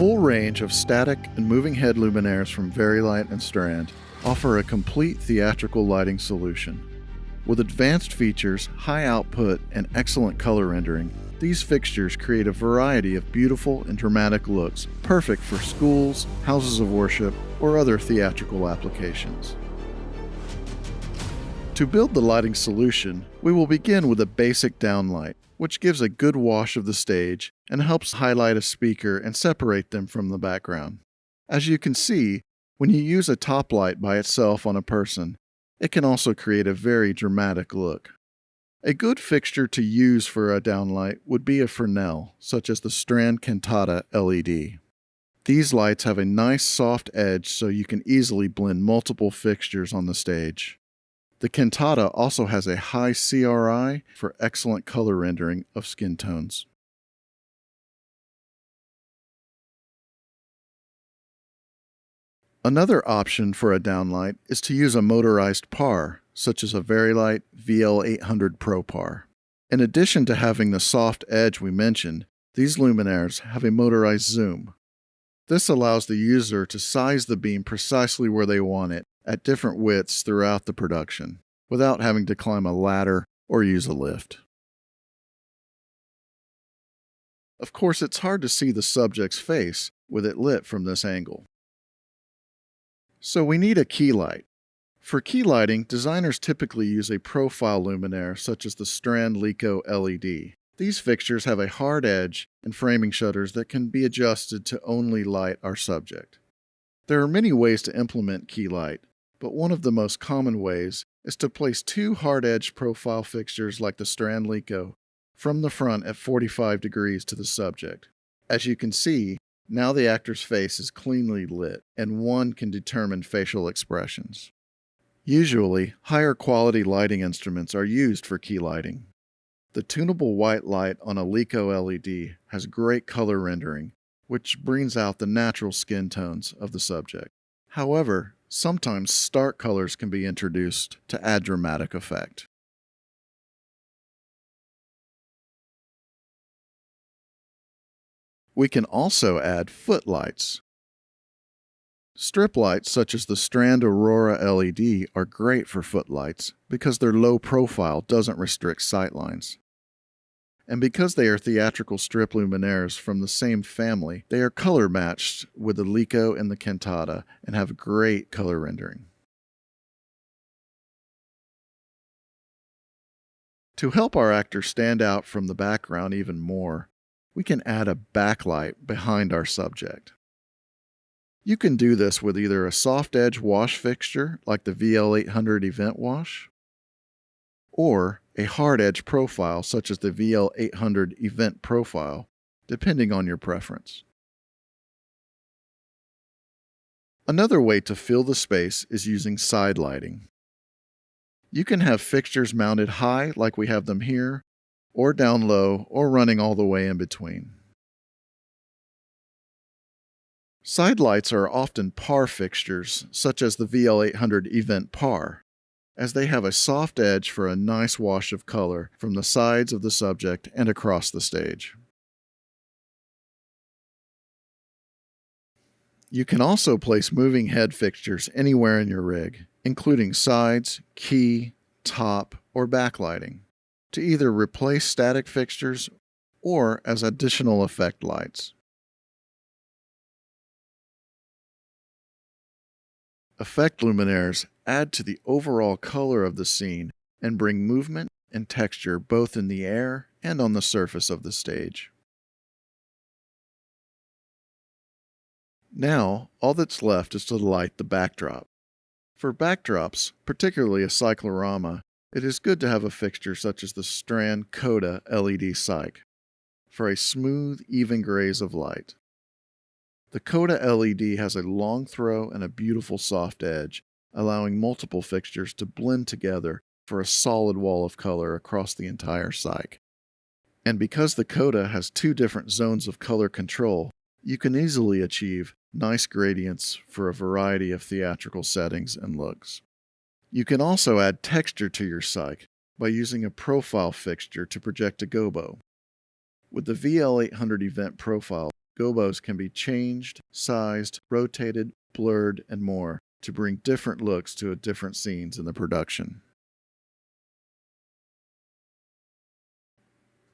full range of static and moving head luminaires from Vari-Lite and Strand offer a complete theatrical lighting solution. With advanced features, high output, and excellent color rendering, these fixtures create a variety of beautiful and dramatic looks, perfect for schools, houses of worship, or other theatrical applications. To build the lighting solution, we will begin with a basic downlight, which gives a good wash of the stage and helps highlight a speaker and separate them from the background. As you can see, when you use a top light by itself on a person, it can also create a very dramatic look. A good fixture to use for a downlight would be a Fresnel, such as the Strand Cantata LED. These lights have a nice soft edge so you can easily blend multiple fixtures on the stage. The Cantata also has a high CRI for excellent color rendering of skin tones. Another option for a downlight is to use a motorized par, such as a Vari-Lite VL800 Pro Par. In addition to having the soft edge we mentioned, these luminaires have a motorized zoom. This allows the user to size the beam precisely where they want it at different widths throughout the production, without having to climb a ladder or use a lift. Of course, it's hard to see the subject's face with it lit from this angle. So we need a key light. For key lighting, designers typically use a profile luminaire such as the Strand Lico LED. These fixtures have a hard edge and framing shutters that can be adjusted to only light our subject. There are many ways to implement key light, but one of the most common ways is to place two hard-edged profile fixtures like the Strand Lico from the front at 45 degrees to the subject. As you can see, now the actor's face is cleanly lit, and one can determine facial expressions. Usually, higher quality lighting instruments are used for key lighting. The tunable white light on a Lico LED has great color rendering, which brings out the natural skin tones of the subject. However, sometimes stark colors can be introduced to add dramatic effect. We can also add footlights. Strip lights such as the Strand Aurora LED are great for footlights because their low profile doesn't restrict sightlines. And because they are theatrical strip luminaires from the same family, they are color matched with the Lico and the Cantata and have great color rendering. To help our actor stand out from the background even more, we can add a backlight behind our subject. You can do this with either a soft edge wash fixture like the VL800 Event Wash, or a hard edge profile such as the VL800 Event Profile, depending on your preference. Another way to fill the space is using side lighting. You can have fixtures mounted high like we have them here, or down low, or running all the way in between. Side lights are often par fixtures, such as the VL800 Event Par, as they have a soft edge for a nice wash of color from the sides of the subject and across the stage. You can also place moving head fixtures anywhere in your rig, including sides, key, top, or backlighting, to either replace static fixtures or as additional effect lights. Effect luminaires add to the overall color of the scene and bring movement and texture both in the air and on the surface of the stage. Now, all that's left is to light the backdrop. For backdrops, particularly a cyclorama, it is good to have a fixture such as the Strand Coda LED Cyc for a smooth, even graze of light. The Coda LED has a long throw and a beautiful soft edge, allowing multiple fixtures to blend together for a solid wall of color across the entire cyc. And because the Coda has two different zones of color control, you can easily achieve nice gradients for a variety of theatrical settings and looks. You can also add texture to your cyc by using a profile fixture to project a gobo. With the VL800 Event Profile, gobos can be changed, sized, rotated, blurred, and more to bring different looks to different scenes in the production.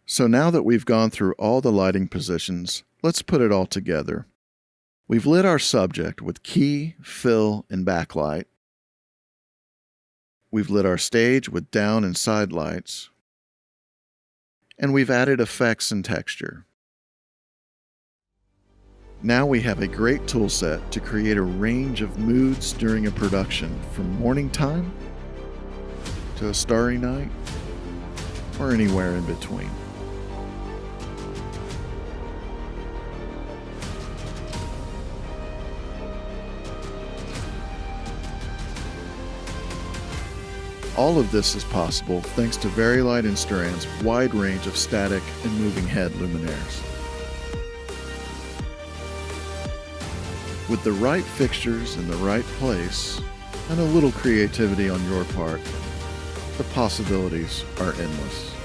So now that we've gone through all the lighting positions, let's put it all together. We've lit our subject with key, fill, and backlight. We've lit our stage with down and side lights. And we've added effects and texture. Now we have a great tool set to create a range of moods during a production, from morning time to a starry night, or anywhere in between. All of this is possible thanks to Vari-Light and Strand's wide range of static and moving head luminaires. With the right fixtures in the right place, and a little creativity on your part, the possibilities are endless.